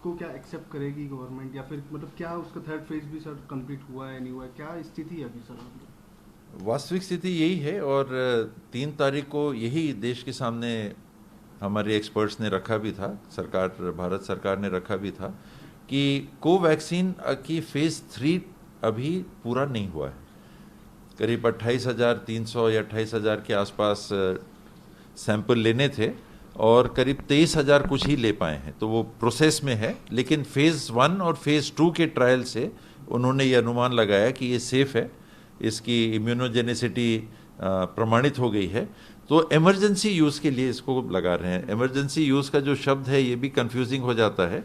को क्या एक्सेप्ट करेगी गवर्नमेंट, या फिर मतलब क्या उसका थर्ड फेज भी सर कंप्लीट हुआ है नहीं हुआ है, क्या स्थिति है अभी सर? वास्तविक स्थिति यही है और 3 तारीख को यही देश के सामने हमारे एक्सपर्ट्स ने रखा भी था, सरकार भारत सरकार ने रखा भी था कि कोवैक्सीन की फेज़ 3 अभी पूरा नहीं हुआ है। करीब 28,300 या 28,000 के आसपास सैंपल लेने थे और करीब 23,000 कुछ ही ले पाए हैं, तो वो प्रोसेस में है। लेकिन फेज़ 1 और फेज़ 2 के ट्रायल से उन्होंने ये अनुमान लगाया कि ये सेफ़ है, इसकी इम्यूनोजेनिसिटी प्रमाणित हो गई है, तो इमरजेंसी यूज़ के लिए इसको लगा रहे हैं। इमरजेंसी यूज़ का जो शब्द है ये भी कंफ्यूजिंग हो जाता है,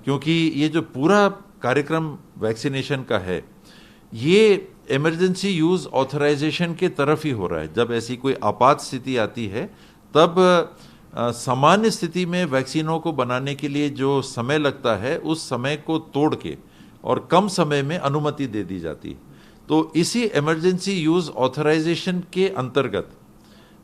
क्योंकि ये जो पूरा कार्यक्रम वैक्सीनेशन का है ये इमरजेंसी यूज़ ऑथराइजेशन के तरफ ही हो रहा है। जब ऐसी कोई आपात स्थिति आती है तब सामान्य स्थिति में वैक्सीनों को बनाने के लिए जो समय लगता है उस समय को तोड़ के और कम समय में अनुमति दे दी जाती है। तो इसी इमरजेंसी यूज़ ऑथराइजेशन के अंतर्गत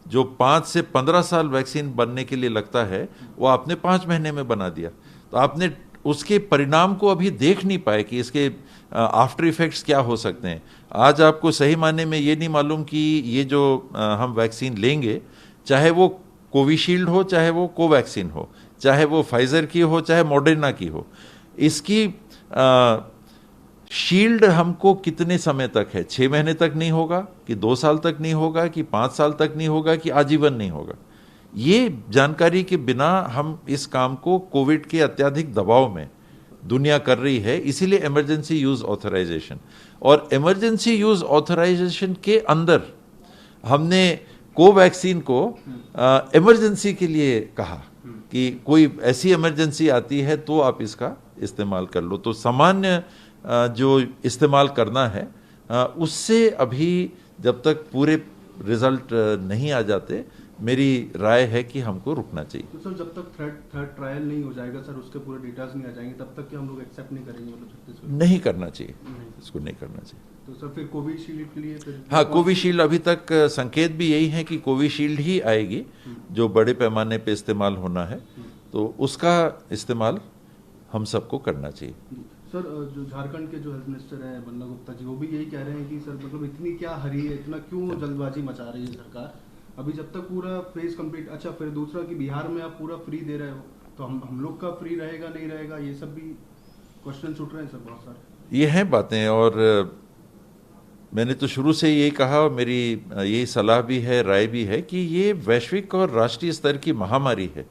जो 5 से 15 साल वैक्सीन बनने के लिए लगता है वो आपने 5 महीने में बना दिया। तो आपने उसके परिणाम को अभी देख नहीं पाए कि इसके आफ्टर इफेक्ट्स क्या हो सकते हैं। आज आपको सही मायने में ये नहीं मालूम कि ये जो हम वैक्सीन लेंगे, चाहे वो कोविशील्ड हो, चाहे वो कोवैक्सीन हो, चाहे वो फाइजर की हो, चाहे मॉडर्ना की हो, इसकी शील्ड हमको कितने समय तक है? 6 महीने तक नहीं होगा कि 2 साल तक नहीं होगा कि 5 साल तक नहीं होगा कि आजीवन नहीं होगा? ये जानकारी के बिना हम इस काम को कोविड के अत्यधिक दबाव में दुनिया कर रही है, इसीलिए इमरजेंसी यूज ऑथराइजेशन। और इमरजेंसी यूज ऑथराइजेशन के अंदर हमने कोवैक्सीन को इमरजेंसी के लिए कहा कि कोई ऐसी इमरजेंसी आती है तो आप इसका इस्तेमाल कर लो। तो सामान्य जो इस्तेमाल करना है उससे अभी जब तक पूरे रिजल्ट नहीं आ जाते, मेरी राय है कि हमको रुकना चाहिए। तो सर जब तक थर्ड ट्रायल नहीं हो जाएगा सर, उसके पूरे डिटेल्स नहीं आ जाएंगे, तब तक क्या हम लोग एक्सेप्ट नहीं करेंगे? मतलब छत्तीसगढ़ नहीं करना चाहिए, इसको नहीं करना चाहिए। तो सर फिर कोविशील्ड के लिए फिर? हाँ, कोविशील्ड अभी तक संकेत भी यही है कि कोविशील्ड ही आएगी जो बड़े पैमाने पे इस्तेमाल होना है, तो उसका इस्तेमाल हम सबको करना चाहिए। सर जो झारखंड के जो हेल्थ मिनिस्टर हैं बन्ना गुप्ता जी, वो भी यही कह रहे हैं कि सर मतलब इतनी क्या हरी है, इतना क्यों जल्दबाजी मचा रही है सरकार, अभी जब तक पूरा फेज कंप्लीट। अच्छा, फिर दूसरा कि बिहार में आप पूरा फ्री दे रहे हो, तो हम लोग का फ्री रहेगा नहीं रहेगा, ये सब भी क्वेश्चन उठ रहे हैं सर बहुत सारे। ये हैं बातें, और मैंने तो शुरू से यही कहा और मेरी यही सलाह भी है, राय भी है कि ये वैश्विक और राष्ट्रीय स्तर की महामारी है।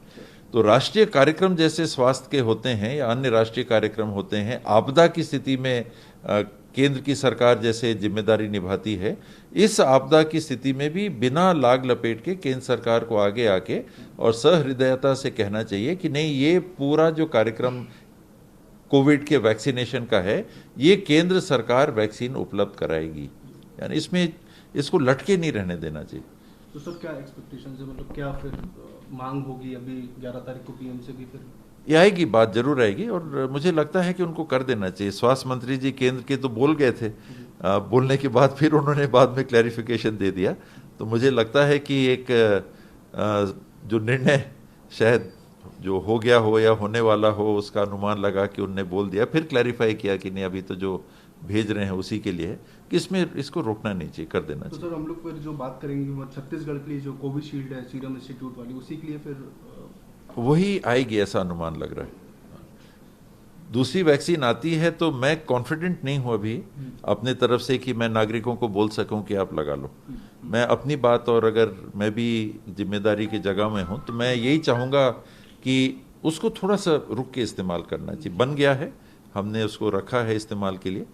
तो राष्ट्रीय कार्यक्रम जैसे स्वास्थ्य के होते हैं या अन्य राष्ट्रीय कार्यक्रम होते हैं, आपदा की स्थिति में केंद्र की सरकार जैसे जिम्मेदारी निभाती है, इस आपदा की स्थिति में भी बिना लाग लपेट के केंद्र सरकार को आगे आके और सहृदयता से कहना चाहिए कि नहीं, ये पूरा जो कार्यक्रम कोविड के वैक्सीनेशन का है, ये केंद्र सरकार वैक्सीन उपलब्ध कराएगी। यानी इसमें इसको लटके नहीं रहने देना चाहिए। तो सर क्या एक्सपेक्टेशन है, मतलब क्या फिर मांग होगी अभी 11 तारीख को पीएम से भी? फिर ये आएगी, बात जरूर आएगी, और मुझे लगता है कि उनको कर देना चाहिए। स्वास्थ्य मंत्री जी केंद्र के तो बोल गए थे, बोलने के बाद फिर उन्होंने बाद में क्लैरिफिकेशन दे दिया। तो मुझे लगता है कि एक जो निर्णय शायद जो हो गया हो या होने वाला हो, उसका अनुमान लगा कि उनने बोल दिया, फिर क्लैरिफाई किया कि नहीं, अभी तो जो भेज रहे हैं उसी के लिए है, कि इसमें इसको रोकना नहीं चाहिए, कर देना चाहिए। तो सर हम लोग फिर जो बात करेंगे वो छत्तीसगढ़ के लिए जो कोविशील्ड है सीरम इंस्टीट्यूट वाली, उसी के लिए फिर वही आएगी ऐसा अनुमान लग रहा है। दूसरी वैक्सीन आती है तो मैं कॉन्फिडेंट नहीं हूं अभी अपने तरफ से कि मैं नागरिकों को बोल सकूं कि आप लगा लो। मैं अपनी बात, और अगर मैं भी जिम्मेदारी की जगह में हूं तो मैं यही चाहूँगा कि उसको थोड़ा सा रुक के इस्तेमाल करना चाहिए। बन गया है, हमने उसको रखा है इस्तेमाल के लिए,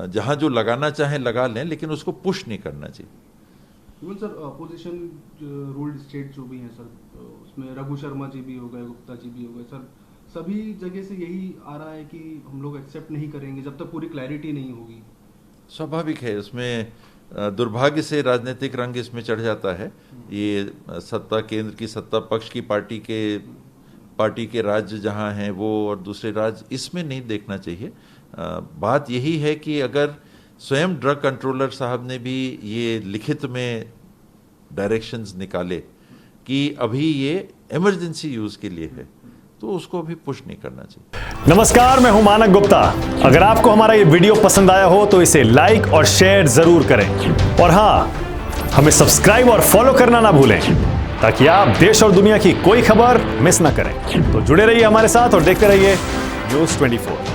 जहाँ जो लगाना चाहें लगा लें, लेकिन उसको पुश नहीं करना चाहिए। Even sir opposition ruled state जो भी हैं सर, उसमें रघु शर्मा जी भी हो गए, गुप्ता जी भी हो गए सर, सभी जगह से यही आ रहा है कि हम लोग एक्सेप्ट नहीं करेंगे जब तक पूरी क्लैरिटी नहीं होगी। स्वाभाविक है, उसमें दुर्भाग्य से राजनीतिक रंग इसमें चढ़ जाता है। ये सत्ता, केंद्र की सत्ता पक्ष की पार्टी के राज्य जहां हैं वो, और दूसरे राज्य, इसमें नहीं देखना चाहिए। बात यही है कि अगर स्वयं ड्रग कंट्रोलर साहब ने भी ये लिखित में डायरेक्शंस निकाले कि अभी ये इमरजेंसी यूज़ के लिए है, तो उसको भी पुश नहीं करना चाहिए। नमस्कार, मैं हूं मानक गुप्ता। अगर आपको हमारा ये वीडियो पसंद आया हो तो इसे लाइक और शेयर जरूर करें, और हां, हमें सब्सक्राइब और फॉलो करना ना भूलें ताकि आप देश और दुनिया की कोई खबर मिस ना करें। तो जुड़े रहिए हमारे साथ और देखते रहिए न्यूज़ 24।